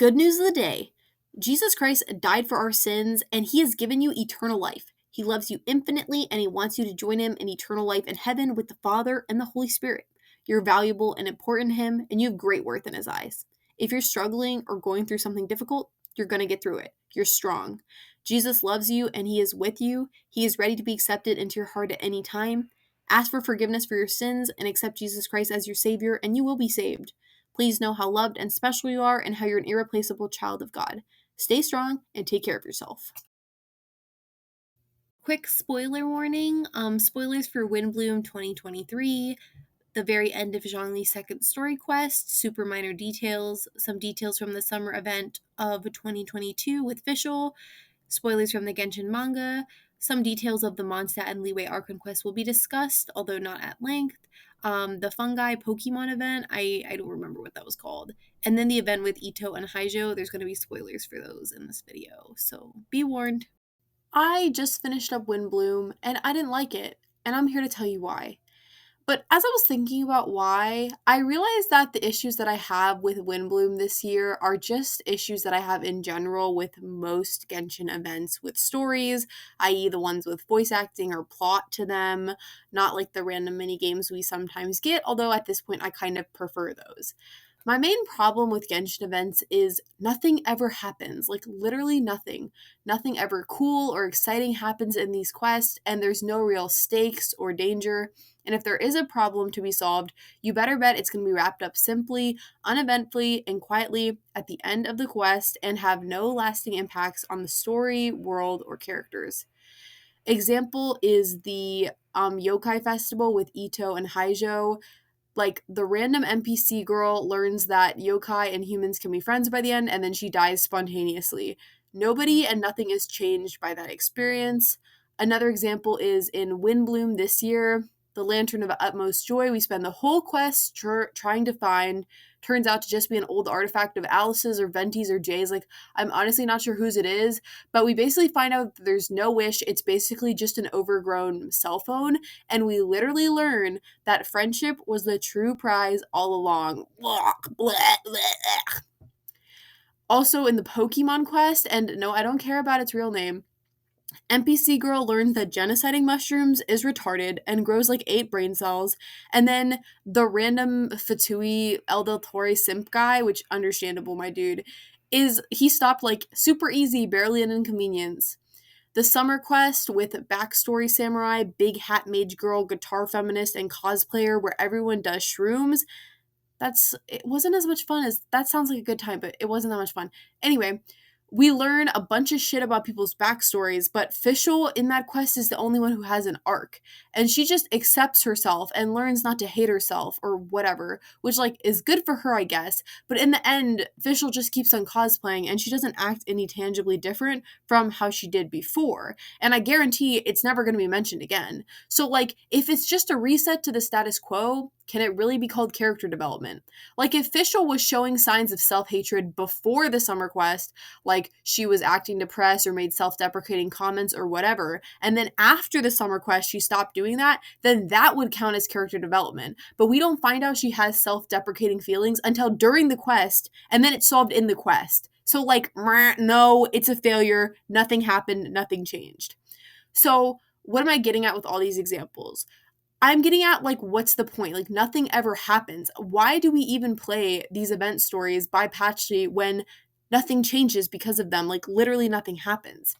Good news of the day. Jesus Christ died for our sins, and he has given you eternal life. He loves you infinitely, and he wants you to join him in eternal life in heaven with the Father and the Holy Spirit. You're valuable and important to him, and you have great worth in his eyes. If you're struggling or going through something difficult, you're going to get through it. You're strong. Jesus loves you, and he is with you. He is ready to be accepted into your heart at any time. Ask for forgiveness for your sins and accept Jesus Christ as your Savior, and you will be saved. Please know how loved and special you are and how you're an irreplaceable child of God. Stay strong and take care of yourself. Quick spoiler warning, spoilers for Windblume 2023, the very end of Zhongli's second story quest, super minor details, some details from the summer event of 2022 with Fischl, spoilers from the Genshin manga, some details of the Mondstadt and Liyue Archon quest will be discussed, although not at length. The fungi Pokemon event, I don't remember what that was called. And then the event with Ito and Haijo, there's going to be spoilers for those in this video, so be warned. I just finished up Windblume, and I didn't like it, and I'm here to tell you why. But as I was thinking about why, I realized that the issues that I have with Windblume this year are just issues that I have in general with most Genshin events with stories, i.e. the ones with voice acting or plot to them, not like the random mini games we sometimes get, although at this point I kind of prefer those. My main problem with Genshin events is nothing ever happens, like literally nothing. Nothing ever cool or exciting happens in these quests, and there's no real stakes or danger. And if there is a problem to be solved, you better bet it's going to be wrapped up simply, uneventfully, and quietly at the end of the quest and have no lasting impacts on the story, world, or characters. Example is the Yokai Festival with Ito and Haijo. Like, the random NPC girl learns that yokai and humans can be friends by the end, and then she dies spontaneously. Nobody and nothing is changed by that experience. Another example is in Windblume this year, the Lantern of Utmost Joy. We spend the whole quest trying to find, turns out to just be an old artifact of Alice's or Venti's or Jay's. Like, I'm honestly not sure whose it is, but we basically find out that there's no wish. It's basically just an overgrown cell phone, and we literally learn that friendship was the true prize all along. Also in the Pokemon quest, and no, I don't care about its real name, NPC girl learns that genociding mushrooms is retarded and grows like 8 brain cells, and then the random Fatui El Del Torre simp guy, which understandable, my dude, he stopped like super easy, barely an inconvenience. The summer quest with backstory samurai, big hat mage girl, guitar feminist, and cosplayer where everyone does shrooms. It wasn't as much fun as, that sounds like a good time, but it wasn't that much fun. Anyway, we learn a bunch of shit about people's backstories, but Fischl in that quest is the only one who has an arc. And she just accepts herself and learns not to hate herself or whatever, which, like, is good for her, I guess. But in the end, Fischl just keeps on cosplaying, and she doesn't act any tangibly different from how she did before. And I guarantee it's never going to be mentioned again. So, like, if it's just a reset to the status quo, can it really be called character development? Like, if Fischl was showing signs of self-hatred before the summer quest, like she was acting depressed or made self-deprecating comments or whatever, and then after the summer quest she stopped doing that, then that would count as character development. But we don't find out she has self-deprecating feelings until during the quest, and then it's solved in the quest. So, like, no, it's a failure. Nothing happened. Nothing changed. So what am I getting at with all these examples? I'm getting at, like, what's the point? Like, nothing ever happens. Why do we even play these event stories by Patchy when nothing changes because of them? Like, literally nothing happens.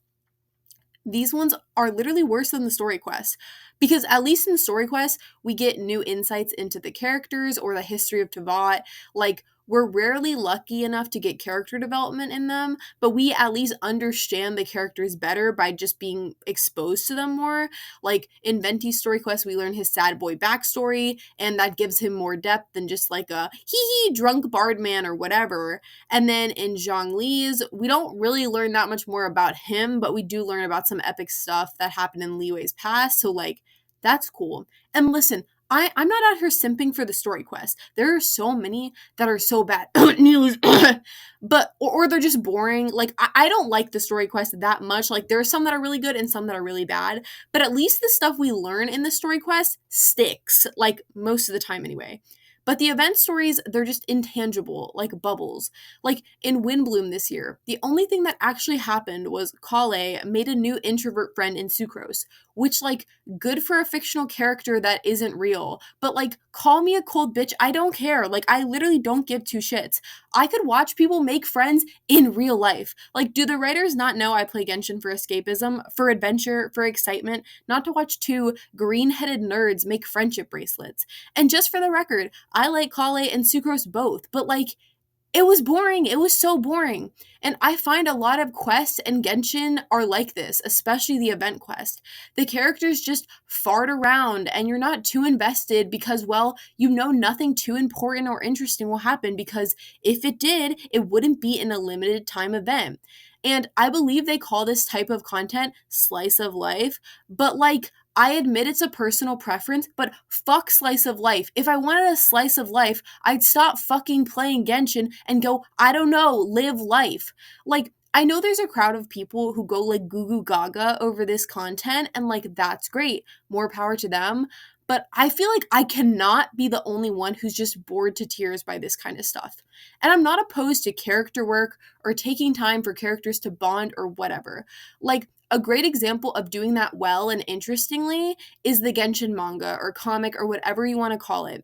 These ones are literally worse than the story quest, because at least in story quests, we get new insights into the characters or the history of Teyvat. Like, we're rarely lucky enough to get character development in them, but we at least understand the characters better by just being exposed to them more. Like, in Venti's story quest, we learn his sad boy backstory, and that gives him more depth than just like a hee-hee drunk bard man or whatever. And then in Zhongli's, we don't really learn that much more about him, but we do learn about some epic stuff that happened in Liyue's past, so, like, that's cool. And listen, I'm not out here simping for the story quest. There are so many that are so bad. News. But, or they're just boring. Like, I don't like the story quest that much. Like, there are some that are really good and some that are really bad. But at least the stuff we learn in the story quest sticks. Like, most of the time anyway. But the event stories, they're just intangible, like bubbles. Like in Windblume this year, the only thing that actually happened was Kale made a new introvert friend in Sucrose, which, like, good for a fictional character that isn't real. But, like, call me a cold bitch, I don't care. Like, I literally don't give two shits. I could watch people make friends in real life. Like, do the writers not know I play Genshin for escapism, for adventure, for excitement, not to watch two green-headed nerds make friendship bracelets? And just for the record, I like Kale and Sucrose both, but, like, it was boring. It was so boring. And I find a lot of quests in Genshin are like this, especially the event quest. The characters just fart around and you're not too invested because, well, you know nothing too important or interesting will happen, because if it did, it wouldn't be in a limited time event. And I believe they call this type of content slice of life, but, like, I admit it's a personal preference, but fuck slice of life. If I wanted a slice of life, I'd stop fucking playing Genshin and go, I don't know, live life. Like, I know there's a crowd of people who go like goo goo gaga over this content, and, like, that's great. More power to them. But I feel like I cannot be the only one who's just bored to tears by this kind of stuff. And I'm not opposed to character work or taking time for characters to bond or whatever. Like, a great example of doing that well and interestingly is the Genshin manga or comic or whatever you want to call it.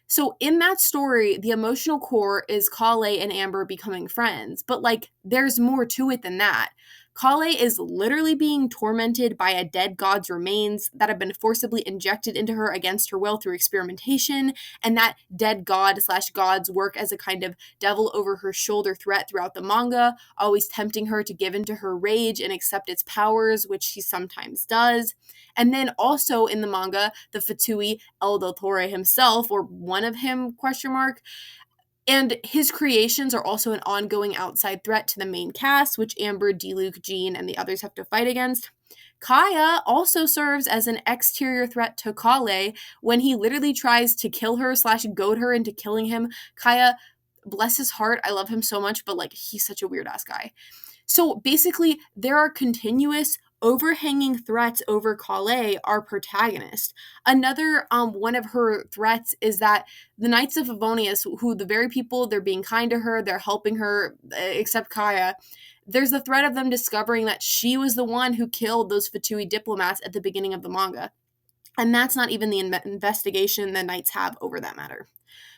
So in that story, the emotional core is Kale and Amber becoming friends, but, like, there's more to it than that. Kale is literally being tormented by a dead god's remains that have been forcibly injected into her against her will through experimentation, and that dead god slash gods work as a kind of devil over her shoulder threat throughout the manga, always tempting her to give into her rage and accept its powers, which she sometimes does. And then also in the manga, the Fatui El Dottore himself, or one of him, question mark, and his creations are also an ongoing outside threat to the main cast, which Amber, Diluc, Jean, and the others have to fight against. Kaya also serves as an exterior threat to Kale when he literally tries to kill her slash goad her into killing him. Kaya, bless his heart, I love him so much, but, like, he's such a weird ass guy. So basically, there are continuous overhanging threats over Kale, our protagonist. Another one of her threats is that the Knights of Favonius, who the very people, they're being kind to her, they're helping her, except Kaya, there's the threat of them discovering that she was the one who killed those Fatui diplomats at the beginning of the manga. And that's not even the investigation the Knights have over that matter.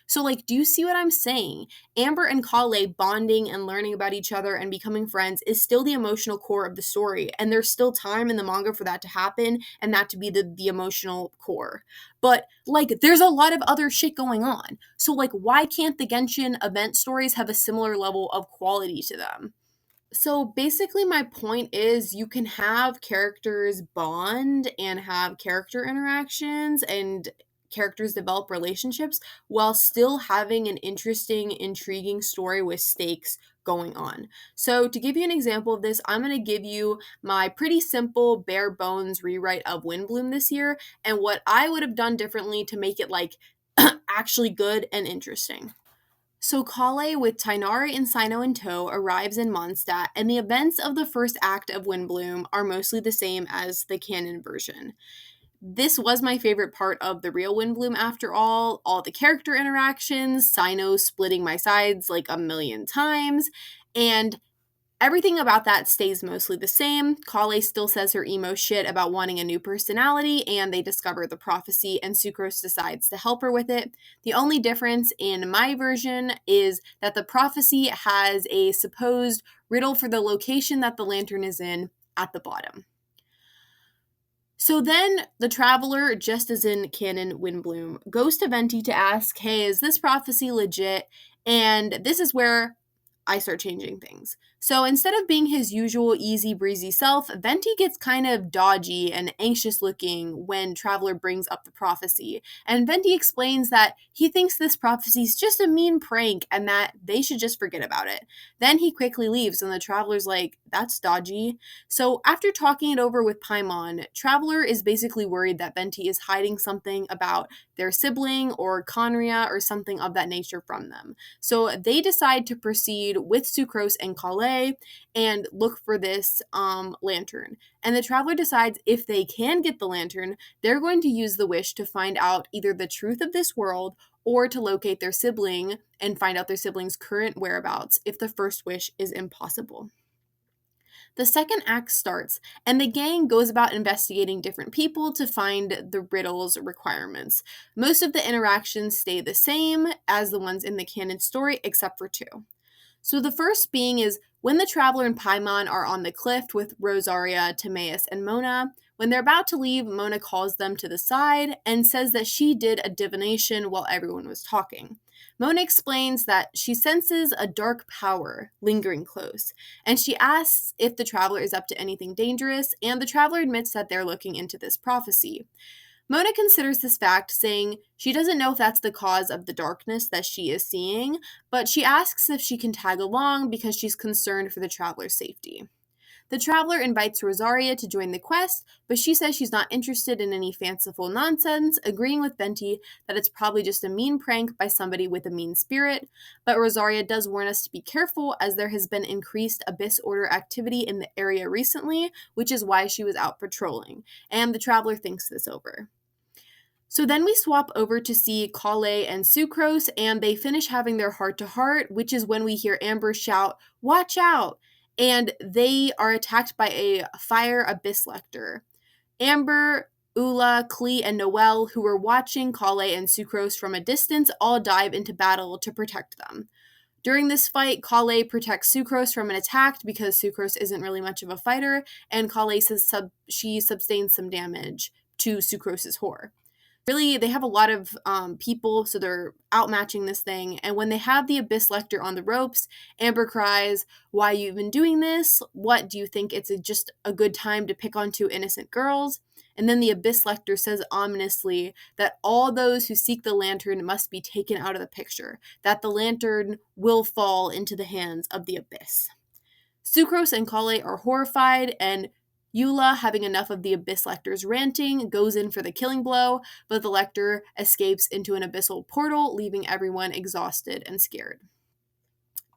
So, like, do you see what I'm saying? Amber and Kale bonding and learning about each other and becoming friends is still the emotional core of the story, and there's still time in the manga for that to happen and that to be the emotional core. But, like, there's a lot of other shit going on. So, like, why can't the Genshin event stories have a similar level of quality to them? So basically, my point is you can have characters bond and have character interactions and characters develop relationships while still having an interesting, intriguing story with stakes going on. So to give you an example of this, I'm going to give you my pretty simple, bare bones rewrite of Windblume this year and what I would have done differently to make it, like, actually good and interesting. So Kale, with Tainari and Sino in tow, arrives in Mondstadt, and the events of the first act of Windblume are mostly the same as the canon version. This was my favorite part of the real Windblume after all the character interactions, Sino splitting my sides like a million times, and everything about that stays mostly the same. Kale still says her emo shit about wanting a new personality, and they discover the prophecy, and Sucrose decides to help her with it. The only difference in my version is that the prophecy has a supposed riddle for the location that the lantern is in at the bottom. So then the traveler, just as in canon Windblume, goes to Venti to ask, hey, is this prophecy legit? And this is where I start changing things. So instead of being his usual easy breezy self, Venti gets kind of dodgy and anxious looking when Traveler brings up the prophecy. And Venti explains that he thinks this prophecy is just a mean prank and that they should just forget about it. Then he quickly leaves and the Traveler's like, that's dodgy. So after talking it over with Paimon, Traveler is basically worried that Venti is hiding something about their sibling or Conria or something of that nature from them. So they decide to proceed with Sucrose and Kale and look for this lantern. And the Traveler decides if they can get the lantern, they're going to use the wish to find out either the truth of this world or to locate their sibling and find out their sibling's current whereabouts if the first wish is impossible. The second act starts, and the gang goes about investigating different people to find the riddle's requirements. Most of the interactions stay the same as the ones in the canon story, except for two. So the first being is when the Traveler and Paimon are on the cliff with Rosaria, Timaeus, and Mona. When they're about to leave, Mona calls them to the side and says that she did a divination while everyone was talking. Mona explains that she senses a dark power lingering close, and she asks if the Traveler is up to anything dangerous, and the Traveler admits that they're looking into this prophecy. Mona considers this fact, saying she doesn't know if that's the cause of the darkness that she is seeing, but she asks if she can tag along because she's concerned for the Traveler's safety. The Traveler invites Rosaria to join the quest, but she says she's not interested in any fanciful nonsense, agreeing with Venti that it's probably just a mean prank by somebody with a mean spirit, but Rosaria does warn us to be careful as there has been increased Abyss Order activity in the area recently, which is why she was out patrolling, and the Traveler thinks this over. So then we swap over to see Kale and Sucrose, and they finish having their heart-to-heart, which is when we hear Amber shout, "Watch out!" And they are attacked by a fire abyss lector. Amber, Ula, Klee, and Noelle, who were watching Kale and Sucrose from a distance, all dive into battle to protect them. During this fight, Kale protects Sucrose from an attack because Sucrose isn't really much of a fighter, and Kale says she sustains some damage to Sucrose's whore. Really, they have a lot of people, so they're outmatching this thing. And when they have the Abyss Lector on the ropes, Amber cries, "Why are you even doing this? What, do you think it's just a good time to pick on two innocent girls?" And then the Abyss Lector says ominously that all those who seek the lantern must be taken out of the picture, that the lantern will fall into the hands of the Abyss. Sucrose and Kale are horrified, and Eula, having enough of the Abyss Lector's ranting, goes in for the killing blow, but the Lector escapes into an abyssal portal, leaving everyone exhausted and scared.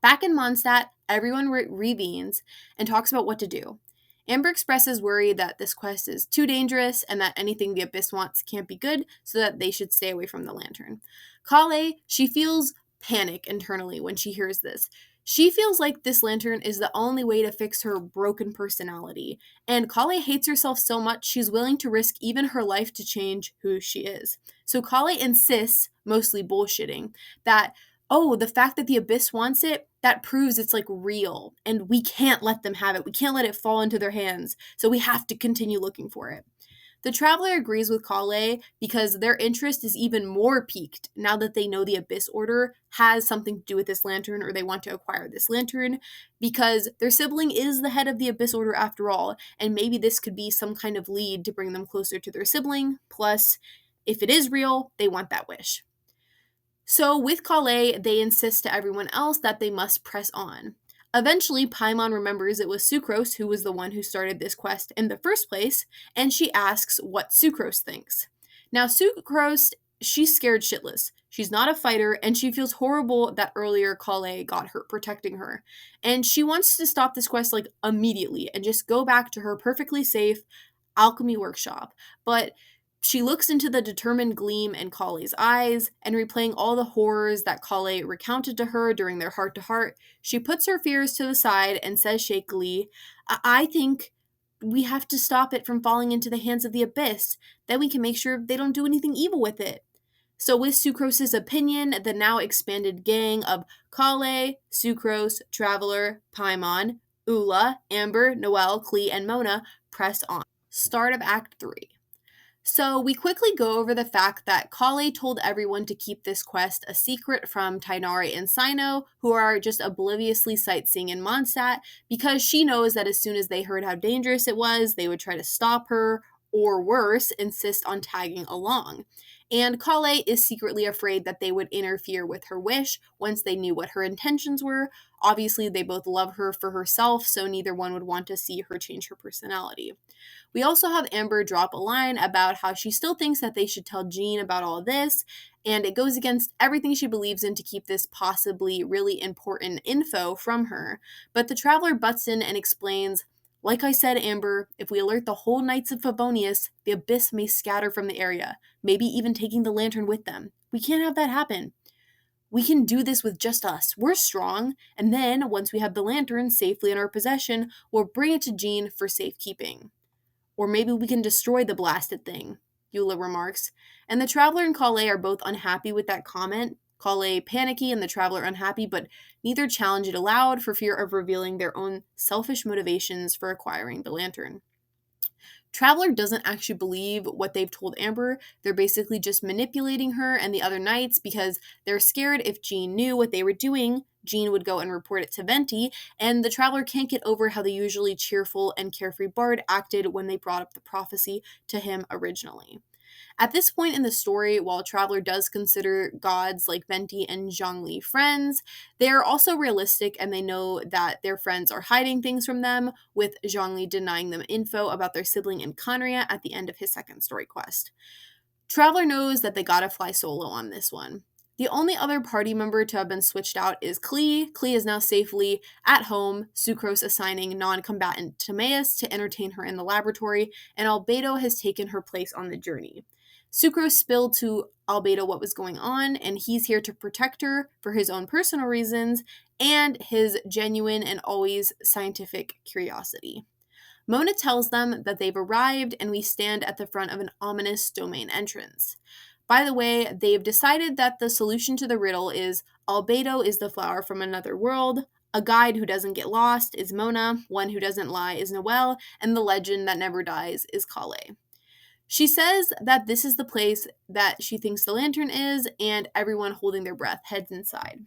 Back in Mondstadt, everyone revenes and talks about what to do. Amber expresses worry that this quest is too dangerous and that anything the Abyss wants can't be good, so that they should stay away from the lantern. Kale, she feels panic internally when she hears this. She feels like this lantern is the only way to fix her broken personality, and Kale hates herself so much she's willing to risk even her life to change who she is. So Kale insists, mostly bullshitting, that, oh, the fact that the Abyss wants it, that proves it's like real, and we can't let them have it. We can't let it fall into their hands, so we have to continue looking for it. The Traveler agrees with Kale because their interest is even more piqued now that they know the Abyss Order has something to do with this lantern, or they want to acquire this lantern, because their sibling is the head of the Abyss Order after all, and maybe this could be some kind of lead to bring them closer to their sibling. Plus, if it is real, they want that wish. So with Kale, they insist to everyone else that they must press on. Eventually, Paimon remembers it was Sucrose who was the one who started this quest in the first place, and she asks what Sucrose thinks. Now, Sucrose, she's scared shitless. She's not a fighter, and she feels horrible that earlier Kale got hurt protecting her. And she wants to stop this quest, like, immediately and just go back to her perfectly safe alchemy workshop. But she looks into the determined gleam in Kale's eyes, and replaying all the horrors that Kale recounted to her during their heart-to-heart, she puts her fears to the side and says shakily, I think we have to stop it from falling into the hands of the Abyss. Then we can make sure they don't do anything evil with it." So with Sucrose's opinion, the now expanded gang of Kale, Sucrose, Traveler, Paimon, Ula, Amber, Noelle, Klee, and Mona press on. Start of Act 3. So we quickly go over the fact that Kale told everyone to keep this quest a secret from Tighnari and Sino, who are just obliviously sightseeing in Mondstadt, because she knows that as soon as they heard how dangerous it was, they would try to stop her, or worse, insist on tagging along. And Kale is secretly afraid that they would interfere with her wish once they knew what her intentions were. Obviously, they both love her for herself, so neither one would want to see her change her personality. We also have Amber drop a line about how she still thinks that they should tell Jean about all this, and it goes against everything she believes in to keep this possibly really important info from her. But the Traveler butts in and explains, "Like I said, Amber, if we alert the whole Knights of Favonius, the Abyss may scatter from the area, maybe even taking the lantern with them. We can't have that happen. We can do this with just us. We're strong, and then once we have the lantern safely in our possession, we'll bring it to Jean for safekeeping. Or maybe we can destroy the blasted thing, Eula remarks. And the Traveler and Kale are both unhappy with that comment. Kale panicky and the Traveler unhappy, but neither challenge it aloud for fear of revealing their own selfish motivations for acquiring the lantern. Traveler doesn't actually believe what they've told Amber. They're basically just manipulating her and the other knights because they're scared if Jean knew what they were doing, Jean would go and report it to Venti, and the Traveler can't get over how the usually cheerful and carefree bard acted when they brought up the prophecy to him originally. At this point in the story, while Traveler does consider gods like Venti and Zhongli friends, they are also realistic and they know that their friends are hiding things from them, with Zhongli denying them info about their sibling in Conria at the end of his second story quest. Traveler knows that they gotta fly solo on this one. The only other party member to have been switched out is Klee. Klee is now safely at home, Sucrose assigning non-combatant Timaeus to entertain her in the laboratory, and Albedo has taken her place on the journey. Sucrose spilled to Albedo what was going on, and he's here to protect her for his own personal reasons and his genuine and always scientific curiosity. Mona tells them that they've arrived, and we stand at the front of an ominous domain entrance. By the way, they've decided that the solution to the riddle is Albedo is the flower from another world, a guide who doesn't get lost is Mona, one who doesn't lie is Noelle, and the legend that never dies is Kale. She says that this is the place that she thinks the lantern is, and everyone holding their breath heads inside.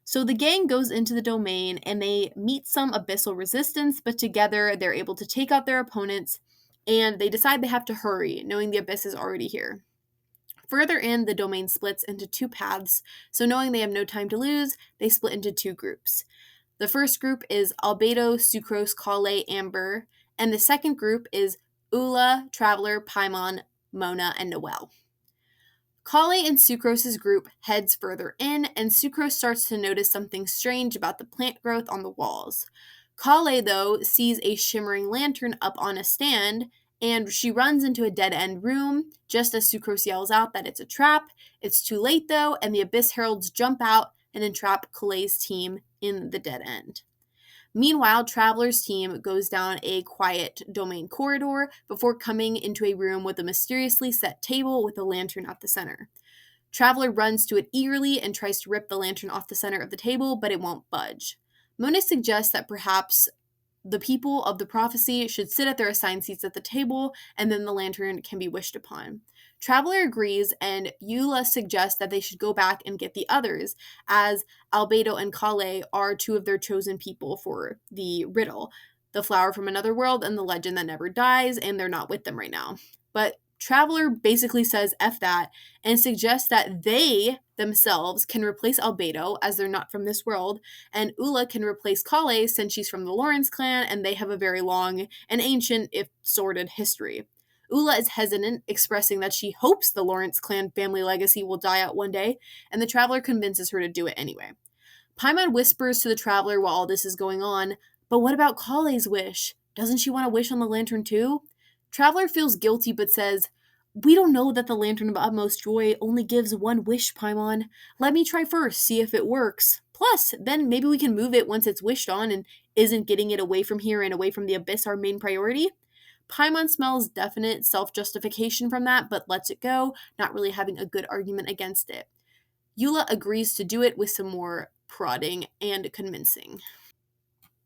So the gang goes into the domain and they meet some abyssal resistance, but together they're able to take out their opponents, and they decide they have to hurry, knowing the abyss is already here. Further in, the domain splits into two paths, so knowing they have no time to lose, they split into two groups. The first group is Albedo, Sucrose, Kale, Amber, and the second group is Ula, Traveler, Paimon, Mona, and Noelle. Kale and Sucrose's group heads further in, and Sucrose starts to notice something strange about the plant growth on the walls. Kale, though, sees a shimmering lantern up on a stand, and she runs into a dead-end room, just as Sucrose yells out that it's a trap. It's too late, though, and the Abyss Heralds jump out and entrap Kale's team in the dead end. Meanwhile, Traveler's team goes down a quiet domain corridor before coming into a room with a mysteriously set table with a lantern at the center. Traveler runs to it eagerly and tries to rip the lantern off the center of the table, but it won't budge. Mona suggests that perhaps the people of the prophecy should sit at their assigned seats at the table, and then the lantern can be wished upon. Traveler agrees, and Eula suggests that they should go back and get the others, as Albedo and Kale are two of their chosen people for the riddle, the flower from another world and the legend that never dies, and they're not with them right now. But Traveler basically says F that and suggests that they themselves can replace Albedo, as they're not from this world, and Ula can replace Kale since she's from the Lawrence clan and they have a very long and ancient, if sordid, history. Ula is hesitant, expressing that she hopes the Lawrence clan family legacy will die out one day, and the Traveler convinces her to do it anyway. Paimon whispers to the Traveler while all this is going on, but what about Kale's wish? Doesn't she want to wish on the lantern too? Traveler feels guilty but says, "We don't know that the Lantern of Utmost Joy only gives one wish, Paimon. Let me try first, see if it works. Plus, then maybe we can move it once it's wished on, and isn't getting it away from here and away from the Abyss our main priority?" Paimon smells definite self-justification from that, but lets it go, not really having a good argument against it. Eula agrees to do it with some more prodding and convincing.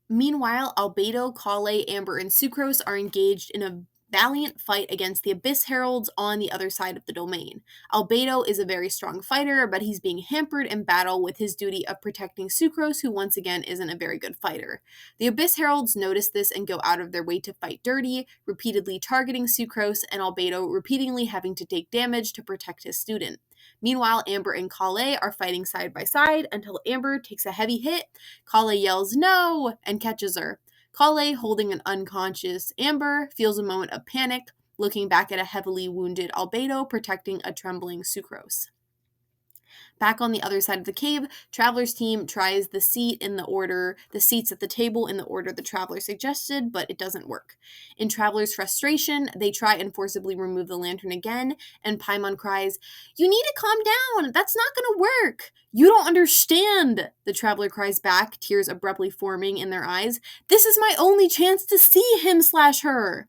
Meanwhile, Albedo, Kale, Amber, and Sucrose are engaged in a valiant fight against the Abyss Heralds on the other side of the domain. Albedo is a very strong fighter, but he's being hampered in battle with his duty of protecting Sucrose, who once again isn't a very good fighter. The Abyss Heralds notice this and go out of their way to fight dirty, repeatedly targeting Sucrose, and Albedo repeatedly having to take damage to protect his student. Meanwhile, Amber and Kale are fighting side by side until Amber takes a heavy hit. Kale yells "no" and catches her. Kale, holding an unconscious Amber, feels a moment of panic, looking back at a heavily wounded Albedo protecting a trembling Sucrose. Back on the other side of the cave, Traveler's team tries the seats at the table in the order the Traveler suggested, but it doesn't work. In Traveler's frustration, they try and forcibly remove the lantern again, and Paimon cries, "You need to calm down! That's not gonna work!" "You don't understand!" the Traveler cries back, tears abruptly forming in their eyes. "This is my only chance to see him/her!"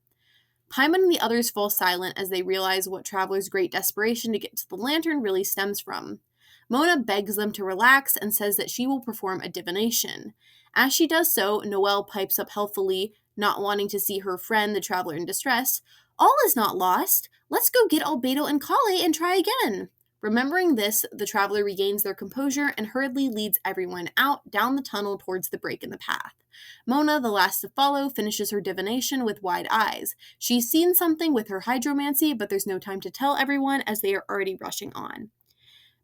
Paimon and the others fall silent as they realize what Traveler's great desperation to get to the lantern really stems from. Mona begs them to relax and says that she will perform a divination. As she does so, Noelle pipes up helpfully, not wanting to see her friend, the Traveler, in distress. "All is not lost. Let's go get Albedo and Kale and try again." Remembering this, the Traveler regains their composure and hurriedly leads everyone out down the tunnel towards the break in the path. Mona, the last to follow, finishes her divination with wide eyes. She's seen something with her hydromancy, but there's no time to tell everyone as they are already rushing on.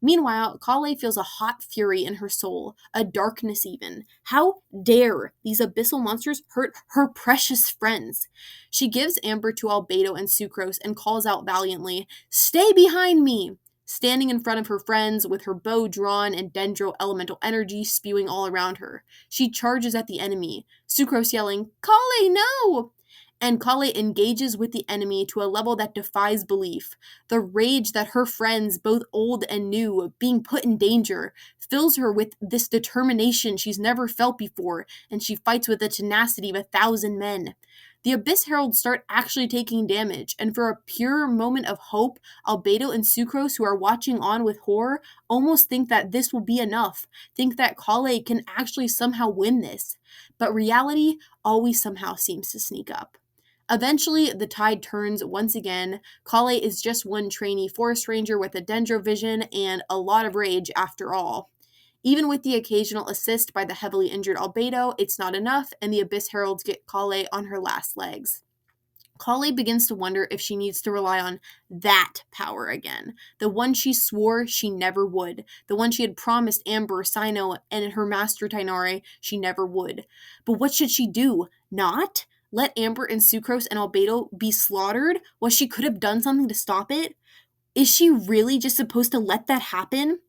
Meanwhile, Kale feels a hot fury in her soul, a darkness even. How dare these abyssal monsters hurt her precious friends? She gives Amber to Albedo and Sucrose and calls out valiantly, "Stay behind me!" Standing in front of her friends with her bow drawn and dendro elemental energy spewing all around her. She charges at the enemy, Sucrose yelling, "Kale, no!" And Kale engages with the enemy to a level that defies belief. The rage that her friends, both old and new, being put in danger, fills her with this determination she's never felt before, and she fights with the tenacity of 1,000 men. The Abyss Heralds start actually taking damage, and for a pure moment of hope, Albedo and Sucrose, who are watching on with horror, almost think that this will be enough, think that Kale can actually somehow win this. But reality always somehow seems to sneak up. Eventually, the tide turns once again. Kale is just one trainee forest ranger with a dendro vision and a lot of rage after all. Even with the occasional assist by the heavily injured Albedo, it's not enough, and the Abyss Heralds get Kale on her last legs. Kale begins to wonder if she needs to rely on that power again, the one she swore she never would, the one she had promised Amber, Sino, and her master Tainare she never would. But what should she do? Not? Let Amber and Sucrose and Albedo be slaughtered while she could have done something to stop it? Is she really just supposed to let that happen?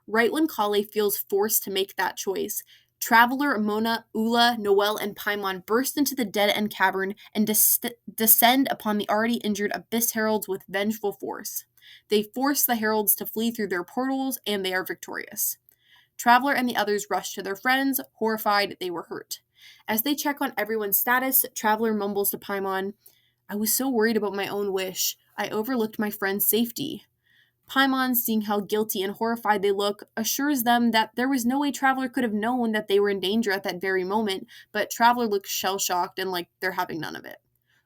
Right when Kale feels forced to make that choice, Traveler, Mona, Ula, Noelle, and Paimon burst into the dead-end cavern and descend upon the already injured Abyss Heralds with vengeful force. They force the Heralds to flee through their portals, and they are victorious. Traveler and the others rush to their friends, horrified they were hurt. As they check on everyone's status, Traveler mumbles to Paimon, "I was so worried about my own wish. I overlooked my friend's safety." Paimon, seeing how guilty and horrified they look, assures them that there was no way Traveler could have known that they were in danger at that very moment, but Traveler looks shell-shocked and like they're having none of it.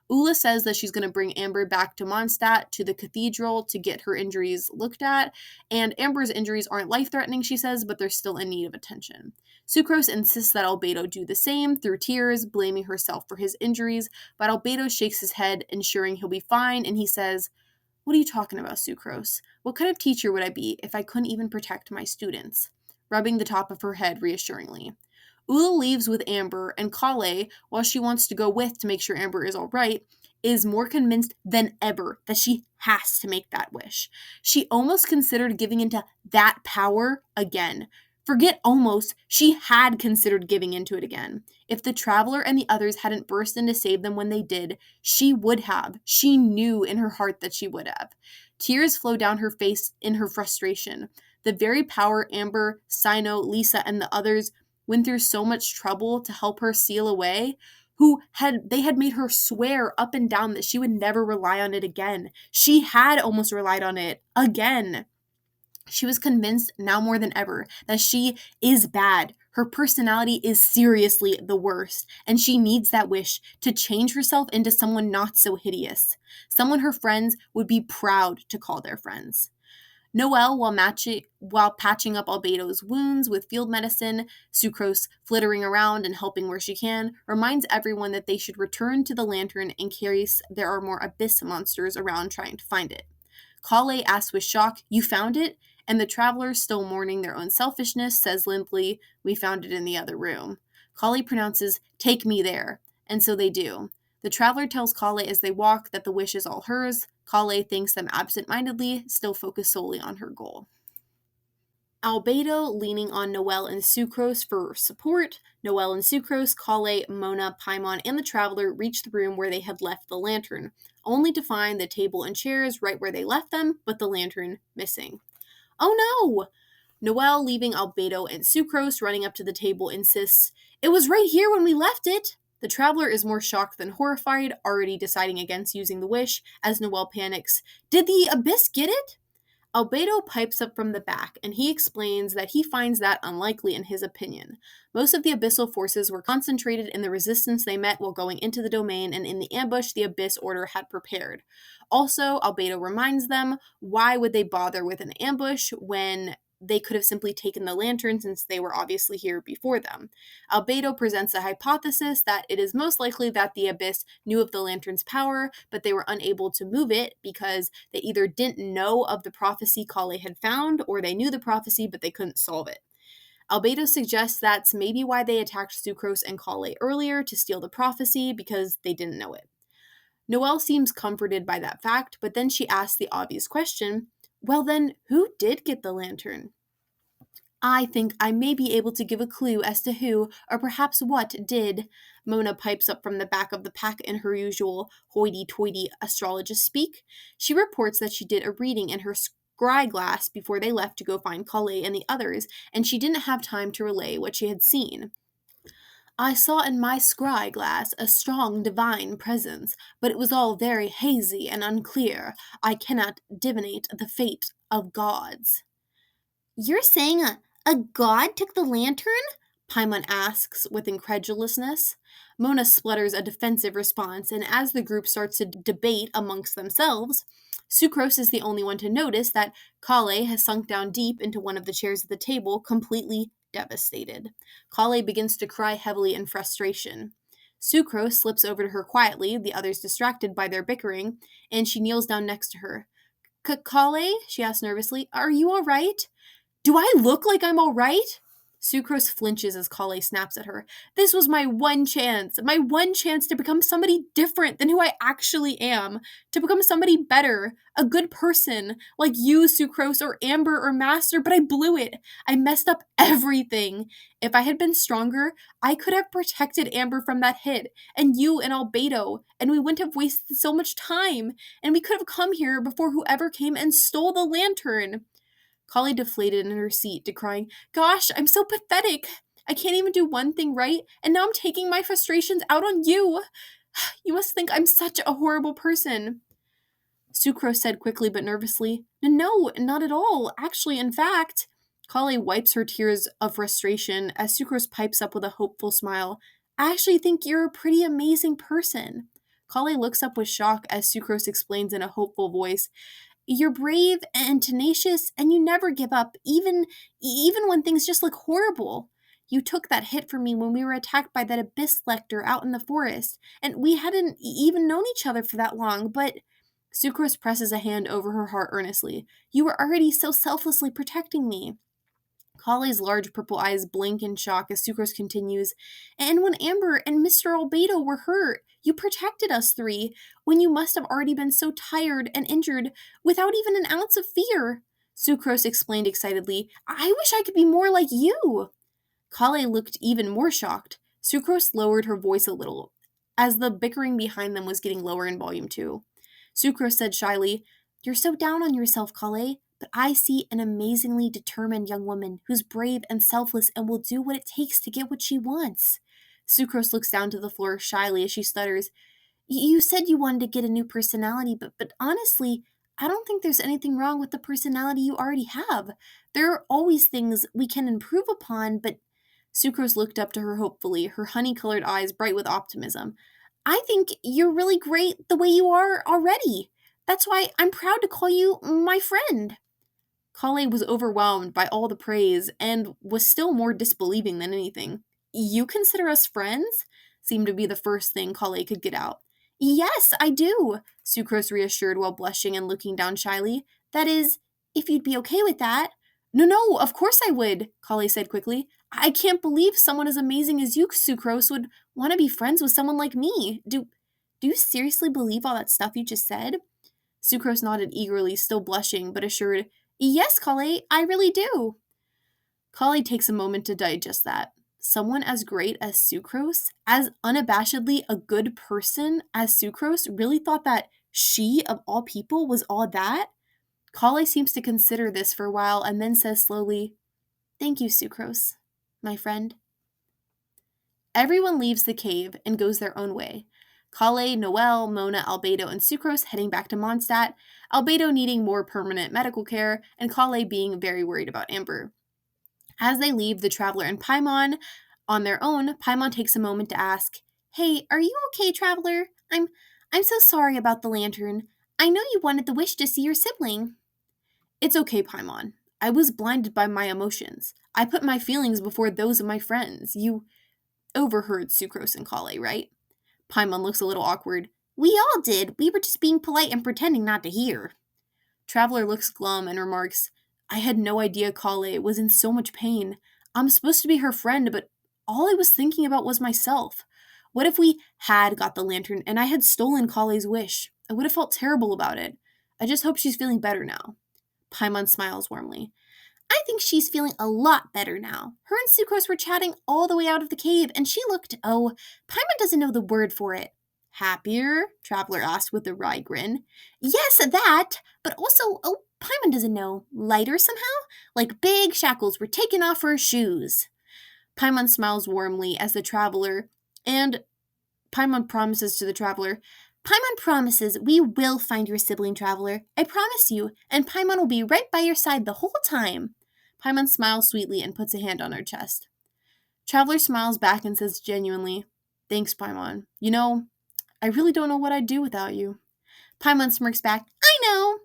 Ula says that she's going to bring Amber back to Mondstadt, to the cathedral, to get her injuries looked at, and Amber's injuries aren't life-threatening, she says, but they're still in need of attention. Sucrose insists that Albedo do the same, through tears, blaming herself for his injuries, but Albedo shakes his head, ensuring he'll be fine, and he says, "What are you talking about, Sucrose? What kind of teacher would I be if I couldn't even protect my students?" Rubbing the top of her head reassuringly. Ula leaves with Amber, and Kale, while she wants to go with to make sure Amber is alright, is more convinced than ever that she has to make that wish. She almost considered giving into that power again. Forget almost, she had considered giving into it again. If the Traveler and the others hadn't burst in to save them when they did, she would have. She knew in her heart that she would have. Tears flow down her face in her frustration. The very power Amber, Sino, Lisa, and the others went through so much trouble to help her seal away, they had made her swear up and down that she would never rely on it again. She had almost relied on it again. She was convinced now more than ever that she is bad. Her personality is seriously the worst, and she needs that wish to change herself into someone not so hideous. Someone her friends would be proud to call their friends. Noelle, while patching up Albedo's wounds with field medicine, Sucrose flittering around and helping where she can, reminds everyone that they should return to the lantern in case there are more abyss monsters around trying to find it. Kale asks with shock, "You found it?" And the Travelers, still mourning their own selfishness, says limply, "We found it in the other room." Kale pronounces, "Take me there." And so they do. The Traveler tells Kale as they walk that the wish is all hers. Kale thanks them absent-mindedly, still focused solely on her goal. Albedo leaning on Noelle and Sucrose for support. Noelle and Sucrose, Kale, Mona, Paimon, and the Traveler reach the room where they had left the lantern, only to find the table and chairs right where they left them, but the lantern missing. Oh no! Noelle, leaving Albedo and Sucrose running up to the table, insists, "It was right here when we left it!" The Traveler is more shocked than horrified, already deciding against using the wish, as Noelle panics, "Did the Abyss get it?" Albedo pipes up from the back, and he explains that he finds that unlikely in his opinion. Most of the Abyssal forces were concentrated in the resistance they met while going into the domain and in the ambush the Abyss Order had prepared. Also, Albedo reminds them, why would they bother with an ambush when they could have simply taken the lantern since they were obviously here before them. Albedo presents a hypothesis that it is most likely that the Abyss knew of the lantern's power, but they were unable to move it because they either didn't know of the prophecy Kale had found, or they knew the prophecy but they couldn't solve it. Albedo suggests that's maybe why they attacked Sucrose and Kale earlier, to steal the prophecy, because they didn't know it. Noelle seems comforted by that fact, but then she asks the obvious question, well then, who did get the lantern? "I think I may be able to give a clue as to who, or perhaps what, did," Mona pipes up from the back of the pack in her usual hoity-toity astrologist speak. She reports that she did a reading in her scry glass before they left to go find Kale and the others, and she didn't have time to relay what she had seen. "I saw in my scry glass a strong divine presence, but it was all very hazy and unclear. I cannot divinate the fate of gods." "You're saying a god took the lantern?" Paimon asks with incredulousness. Mona splutters a defensive response, and as the group starts to debate amongst themselves, Sucrose is the only one to notice that Kale has sunk down deep into one of the chairs at the table, completely devastated. Kale begins to cry heavily in frustration. Sucrose slips over to her quietly, the others distracted by their bickering, and she kneels down next to her. "Kale?" she asks nervously. "Are you all right?" "Do I look like I'm all right?" Sucrose flinches as Kale snaps at her. "This was my one chance to become somebody different than who I actually am, to become somebody better, a good person, like you, Sucrose, or Amber, or Master, but I blew it. I messed up everything. If I had been stronger, I could have protected Amber from that hit, and you and Albedo, and we wouldn't have wasted so much time, and we could have come here before whoever came and stole the lantern." Kale deflated in her seat, decrying, "Gosh, I'm so pathetic. I can't even do one thing right, and now I'm taking my frustrations out on you. You must think I'm such a horrible person." Sucrose said quickly but nervously, "No, not at all. Actually, in fact..." Kale wipes her tears of frustration as Sucrose pipes up with a hopeful smile. "I actually think you're a pretty amazing person." Kale looks up with shock as Sucrose explains in a hopeful voice, "You're brave and tenacious, and you never give up, even when things just look horrible. You took that hit from me when we were attacked by that Abyss Lector out in the forest, and we hadn't even known each other for that long, but..." Sucrose presses a hand over her heart earnestly. "You were already so selflessly protecting me." Kale's large purple eyes blink in shock as Sucrose continues, "And when Amber and Mr. Albedo were hurt, you protected us three, when you must have already been so tired and injured, without even an ounce of fear." Sucrose explained excitedly, "I wish I could be more like you." Kale looked even more shocked. Sucrose lowered her voice a little, as the bickering behind them was getting lower in volume too. Sucrose said shyly, "You're so down on yourself, Kale, but I see an amazingly determined young woman who's brave and selfless and will do what it takes to get what she wants." Sucrose looks down to the floor shyly as she stutters, "You said you wanted to get a new personality, but honestly, I don't think there's anything wrong with the personality you already have. There are always things we can improve upon, but..." Sucrose looked up to her hopefully, her honey-colored eyes bright with optimism. "I think you're really great the way you are already. That's why I'm proud to call you my friend." Kale was overwhelmed by all the praise and was still more disbelieving than anything. "You consider us friends?" seemed to be the first thing Kale could get out. "Yes, I do," Sucrose reassured while blushing and looking down shyly. "That is, if you'd be okay with that." No, of course I would," Kale said quickly. "I can't believe someone as amazing as you, Sucrose, would want to be friends with someone like me. Do you seriously believe all that stuff you just said?" Sucrose nodded eagerly, still blushing, but assured, "Yes, Kale, I really do." Kali takes a moment to digest that. Someone as great as Sucrose, as unabashedly a good person as Sucrose, really thought that she, of all people, was all that? Kali seems to consider this for a while and then says slowly, "Thank you, Sucrose, my friend." Everyone leaves the cave and goes their own way. Kale, Noelle, Mona, Albedo, and Sucrose heading back to Mondstadt, Albedo needing more permanent medical care, and Kale being very worried about Amber. As they leave the Traveler and Paimon on their own, Paimon takes a moment to ask, "Hey, are you okay, Traveler? I'm so sorry about the lantern. I know you wanted the wish to see your sibling." "It's okay, Paimon. I was blinded by my emotions. I put my feelings before those of my friends. You overheard Sucrose and Kale, right?" Paimon looks a little awkward. "We all did. We were just being polite and pretending not to hear." Traveler looks glum and remarks, "I had no idea Kale was in so much pain. I'm supposed to be her friend, but all I was thinking about was myself. What if we had got the lantern and I had stolen Kale's wish? I would have felt terrible about it. I just hope she's feeling better now." Paimon smiles warmly. "I think she's feeling a lot better now. Her and Sucrose were chatting all the way out of the cave, and she looked, oh, Paimon doesn't know the word for it." "Happier?" Traveler asked with a wry grin. "Yes, that, but also, oh, Paimon doesn't know. Lighter somehow? Like big shackles were taken off her shoes." Paimon smiles warmly as the Traveler, and Paimon promises to the Traveler, "Paimon promises we will find your sibling, Traveler. I promise you, and Paimon will be right by your side the whole time." Paimon smiles sweetly and puts a hand on her chest. Traveler smiles back and says genuinely, "Thanks, Paimon. You know, I really don't know what I'd do without you." Paimon smirks back, "I know."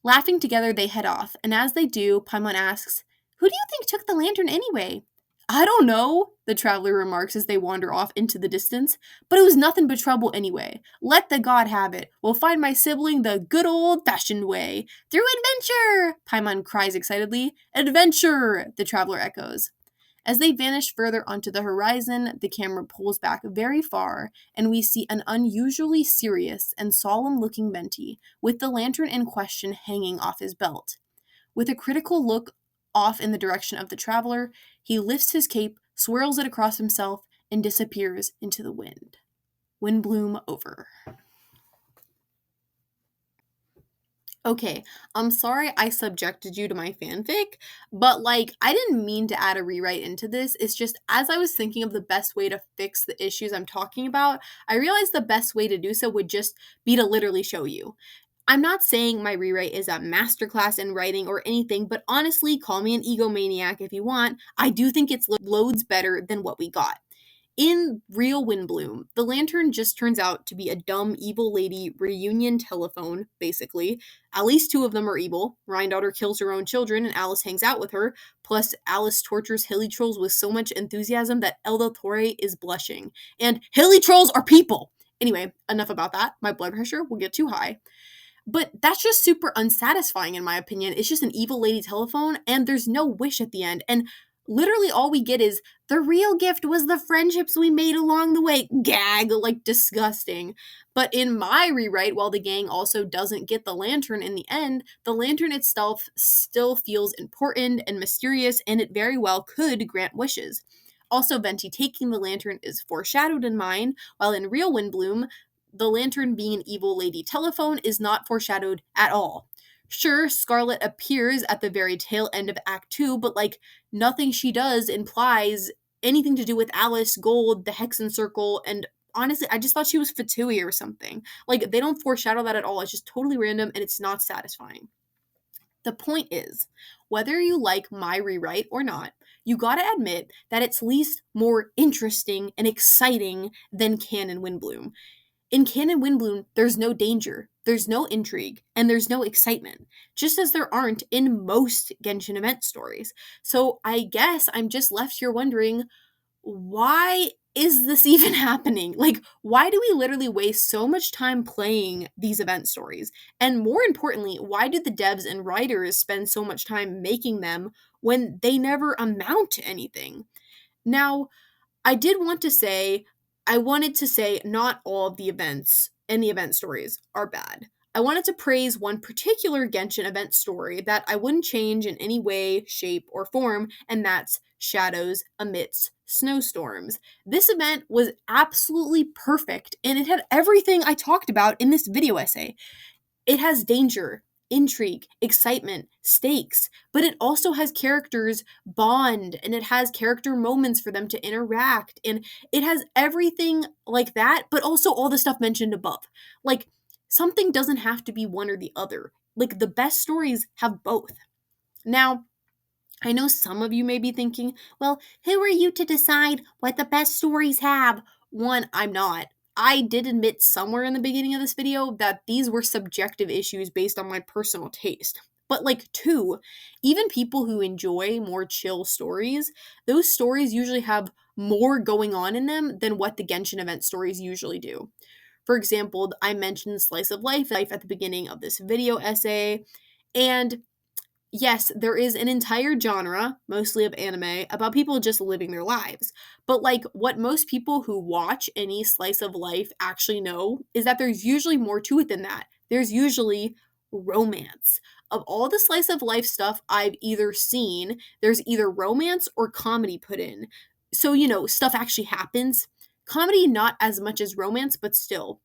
Laughing together, they head off, and as they do, Paimon asks, "Who do you think took the lantern anyway?" "I don't know," the Traveler remarks as they wander off into the distance, "but it was nothing but trouble anyway. Let the god have it. We'll find my sibling the good old-fashioned way. Through adventure!" Paimon cries excitedly. "Adventure!" the Traveler echoes. As they vanish further onto the horizon, the camera pulls back very far, and we see an unusually serious and solemn-looking Menti, with the lantern in question hanging off his belt. With a critical look off in the direction of the Traveler, he lifts his cape, swirls it across himself, and disappears into the wind. Windblume over. Okay, I'm sorry I subjected you to my fanfic, but I didn't mean to add a rewrite into this. It's just as I was thinking of the best way to fix the issues I'm talking about, I realized the best way to do so would just be to literally show you. I'm not saying my rewrite is a masterclass in writing or anything, but honestly, call me an egomaniac if you want. I do think it's loads better than what we got. In real Windblume, the lantern just turns out to be a dumb, evil lady reunion telephone, basically. At least two of them are evil. Rhindaughter kills her own children and Alice hangs out with her. Plus, Alice tortures hilly trolls with so much enthusiasm that El Del Torre is blushing. And hilly trolls are people! Anyway, enough about that. My blood pressure will get too high. But that's just super unsatisfying in my opinion. It's just an evil lady telephone and there's no wish at the end. And literally all we get is the real gift was the friendships we made along the way. Gag, disgusting. But in my rewrite, while the gang also doesn't get the lantern in the end, the lantern itself still feels important and mysterious and it very well could grant wishes. Also, Venti taking the lantern is foreshadowed in mine, while in real Windblume, the lantern being an evil lady telephone is not foreshadowed at all. Sure, Scarlet appears at the very tail end of Act 2, but nothing she does implies anything to do with Alice, Gold, the Hexen Circle, and honestly, I just thought she was Fatui or something. They don't foreshadow that at all. It's just totally random and it's not satisfying. The point is, whether you like my rewrite or not, you gotta admit that it's at least more interesting and exciting than Canon Windblume. In Canon Windblume, there's no danger, there's no intrigue, and there's no excitement, just as there aren't in most Genshin event stories. So I guess I'm just left here wondering, why is this even happening? Why do we literally waste so much time playing these event stories? And more importantly, why do the devs and writers spend so much time making them when they never amount to anything? Now, I wanted to say not all of the events and the event stories are bad. I wanted to praise one particular Genshin event story that I wouldn't change in any way, shape, or form, and that's Shadows Amidst Snowstorms. This event was absolutely perfect, and it had everything I talked about in this video essay. It has danger, intrigue, excitement, stakes, but it also has characters bond and it has character moments for them to interact. And it has everything like that, but also all the stuff mentioned above. Like, something doesn't have to be one or the other. Like, the best stories have both. Now, I know some of you may be thinking, well, who are you to decide what the best stories have? One, I'm not. I did admit somewhere in the beginning of this video that these were subjective issues based on my personal taste. But like two, even people who enjoy more chill stories, those stories usually have more going on in them than what the Genshin event stories usually do. For example, I mentioned slice of life at the beginning of this video essay, and yes, there is an entire genre, mostly of anime, about people just living their lives. But like what most people who watch any slice of life actually know is that there's usually more to it than that. There's usually romance. Of all the slice of life stuff I've either seen, there's either romance or comedy put in. So, stuff actually happens. Comedy, not as much as romance, but still.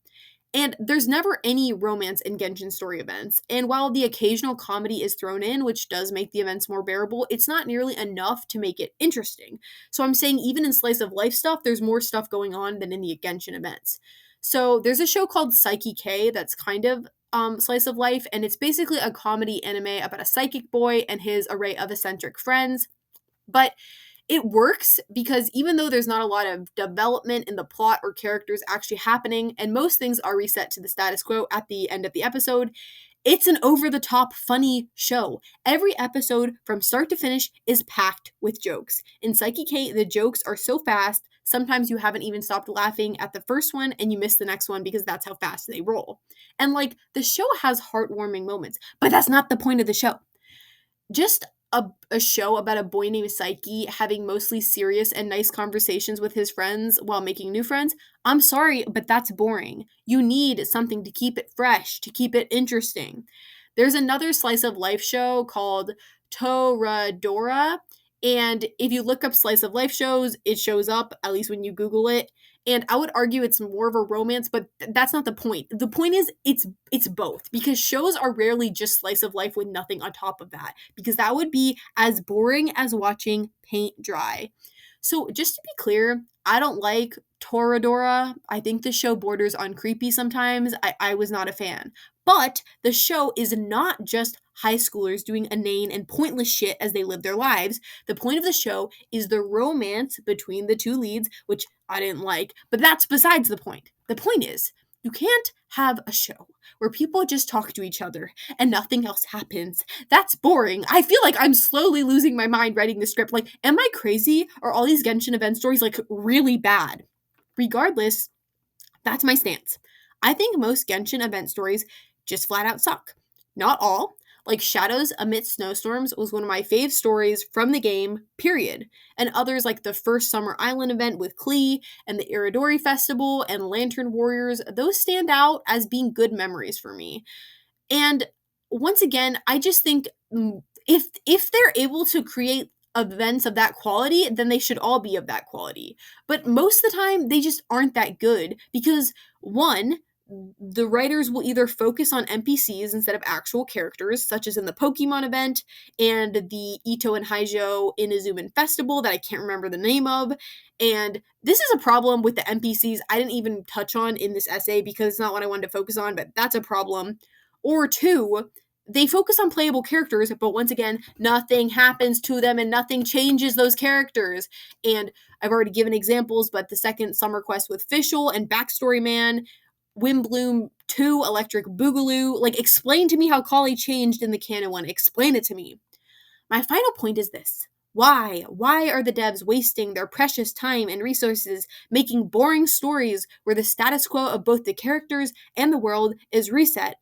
And there's never any romance in Genshin story events. And while the occasional comedy is thrown in, which does make the events more bearable, it's not nearly enough to make it interesting. So I'm saying even in slice of life stuff, there's more stuff going on than in the Genshin events. So there's a show called Psyche K that's kind of slice of life, and it's basically a comedy anime about a psychic boy and his array of eccentric friends. But it works because even though there's not a lot of development in the plot or characters actually happening, and most things are reset to the status quo at the end of the episode, it's an over-the-top funny show. Every episode from start to finish is packed with jokes. In Psyche K, the jokes are so fast, sometimes you haven't even stopped laughing at the first one and you miss the next one because that's how fast they roll. And like, the show has heartwarming moments, but that's not the point of the show. Just a show about a boy named Psyche having mostly serious and nice conversations with his friends while making new friends, I'm sorry, but that's boring. You need something to keep it fresh, to keep it interesting. There's another slice of life show called Toradora, and if you look up slice of life shows, it shows up, at least when you Google it. And I would argue it's more of a romance, but that's not the point. The point is it's both, because shows are rarely just slice of life with nothing on top of that, because that would be as boring as watching paint dry. So just to be clear, I don't like Toradora. I think the show borders on creepy sometimes. I was not a fan. But the show is not just high schoolers doing inane and pointless shit as they live their lives. The point of the show is the romance between the two leads, which I didn't like, but that's besides the point. The point is, you can't have a show where people just talk to each other and nothing else happens. That's boring. I feel like I'm slowly losing my mind writing the script. Like, am I crazy? Are all these Genshin event stories like really bad? Regardless, that's my stance. I think most Genshin event stories just flat out suck. Not all. Like Shadows Amidst Snowstorms was one of my fave stories from the game, period. And others like the first Summer Island event with Klee and the Iridori Festival and Lantern Warriors, those stand out as being good memories for me. And once again, I just think if they're able to create events of that quality, then they should all be of that quality. But most of the time, they just aren't that good because, one, the writers will either focus on NPCs instead of actual characters, such as in the Pokemon event and the Ito and Haijo Inazuman Festival that I can't remember the name of. And this is a problem with the NPCs I didn't even touch on in this essay because it's not what I wanted to focus on, but that's a problem. Or two, they focus on playable characters, but once again, nothing happens to them and nothing changes those characters. And I've already given examples, but the second Summer Quest with Fischl and Backstory Man, Windblume 2, Electric Boogaloo, like explain to me how Kali changed in the canon one. Explain it to me. My final point is this. Why? Why are the devs wasting their precious time and resources making boring stories where the status quo of both the characters and the world is reset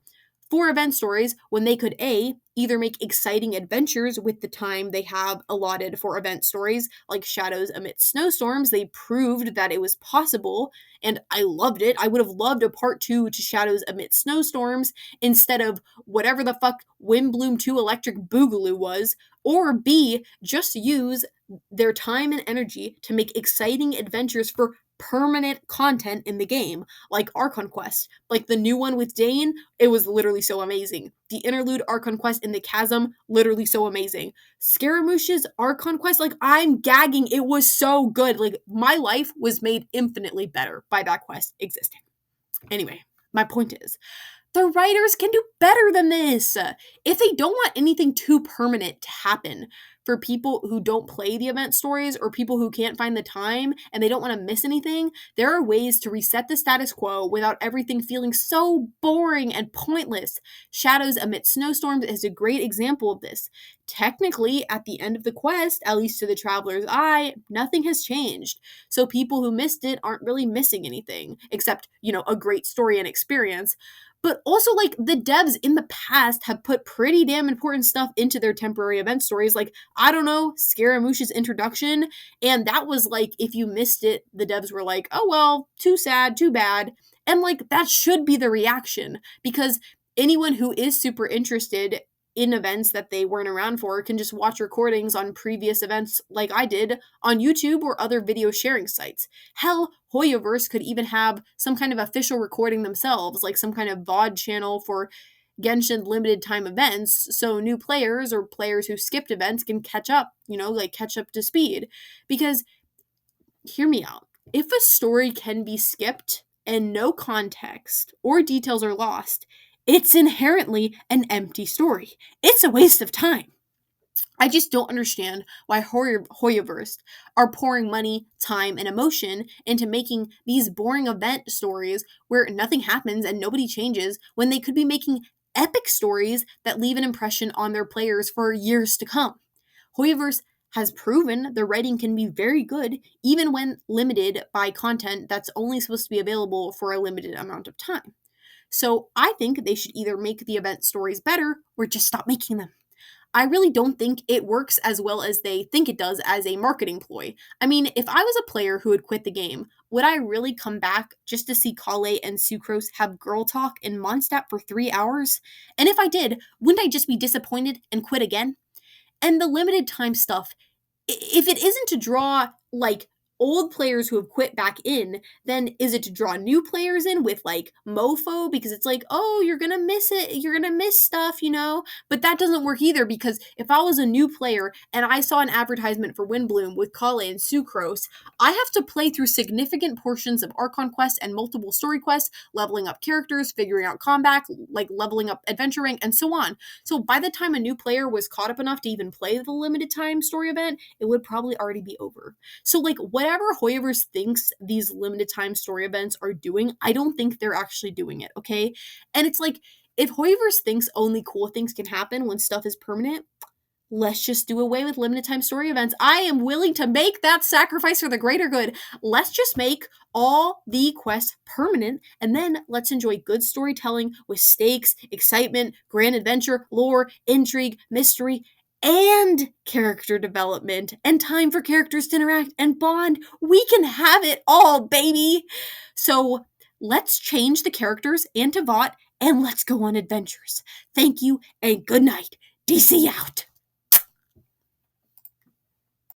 for event stories when they could A, either make exciting adventures with the time they have allotted for event stories, like Shadows Amidst Snowstorms. They proved that it was possible, and I loved it. I would have loved a part 2 to Shadows Amidst Snowstorms instead of whatever the fuck Windblume 2 Electric Boogaloo was. Or B, just use their time and energy to make exciting adventures for permanent content in the game, like Archon Quest. Like the new one with Dane, it was literally so amazing. The interlude Archon Quest in the Chasm, literally so amazing. Scaramouche's Archon Quest, like I'm gagging, it was so good. Like my life was made infinitely better by that quest existing. Anyway, my point is, the writers can do better than this. If they don't want anything too permanent to happen for people who don't play the event stories or people who can't find the time and they don't want to miss anything, there are ways to reset the status quo without everything feeling so boring and pointless. Shadows Amidst Snowstorms is a great example of this. Technically, at the end of the quest, at least to the traveler's eye, nothing has changed. So people who missed it aren't really missing anything, except, a great story and experience. But also, like, the devs in the past have put pretty damn important stuff into their temporary event stories. Like, I don't know, Scaramouche's introduction. And that was like, if you missed it, the devs were like, oh, well, too sad, too bad. And like, that should be the reaction. Because anyone who is super interested in events that they weren't around for can just watch recordings on previous events like I did on YouTube or other video sharing sites. Hell, Hoyoverse could even have some kind of official recording themselves, like some kind of VOD channel for Genshin limited time events, so new players or players who skipped events can catch up, catch up to speed. Because, hear me out, if a story can be skipped and no context or details are lost, it's inherently an empty story. It's a waste of time. I just don't understand why Hoyoverse are pouring money, time, and emotion into making these boring event stories where nothing happens and nobody changes when they could be making epic stories that leave an impression on their players for years to come. Hoyoverse has proven the writing can be very good even when limited by content that's only supposed to be available for a limited amount of time. So I think they should either make the event stories better or just stop making them. I really don't think it works as well as they think it does as a marketing ploy. I mean, if I was a player who had quit the game, would I really come back just to see Kale and Sucrose have girl talk in Mondstadt for 3 hours? And if I did, wouldn't I just be disappointed and quit again? And the limited time stuff, if it isn't to draw, like, old players who have quit back in, then is it to draw new players in with like mofo? Because it's like, oh, you're gonna miss it, you're gonna miss stuff, But that doesn't work either, because if I was a new player and I saw an advertisement for Windblume with Kale and Sucrose, I have to play through significant portions of Archon Quest and multiple story quests, leveling up characters, figuring out combat, like leveling up adventure rank, and so on. So by the time a new player was caught up enough to even play the limited time story event, it would probably already be over. So like, whatever Hoyoverse thinks these limited time story events are doing, I don't think they're actually doing it, okay? And it's like, if Hoyoverse thinks only cool things can happen when stuff is permanent, let's just do away with limited time story events. I am willing to make that sacrifice for the greater good. Let's just make all the quests permanent, and then let's enjoy good storytelling with stakes, excitement, grand adventure, lore, intrigue, mystery, and character development, and time for characters to interact and bond. We can have it all, baby! So let's change the characters and Teyvat, and let's go on adventures. Thank you, and good night. DC out.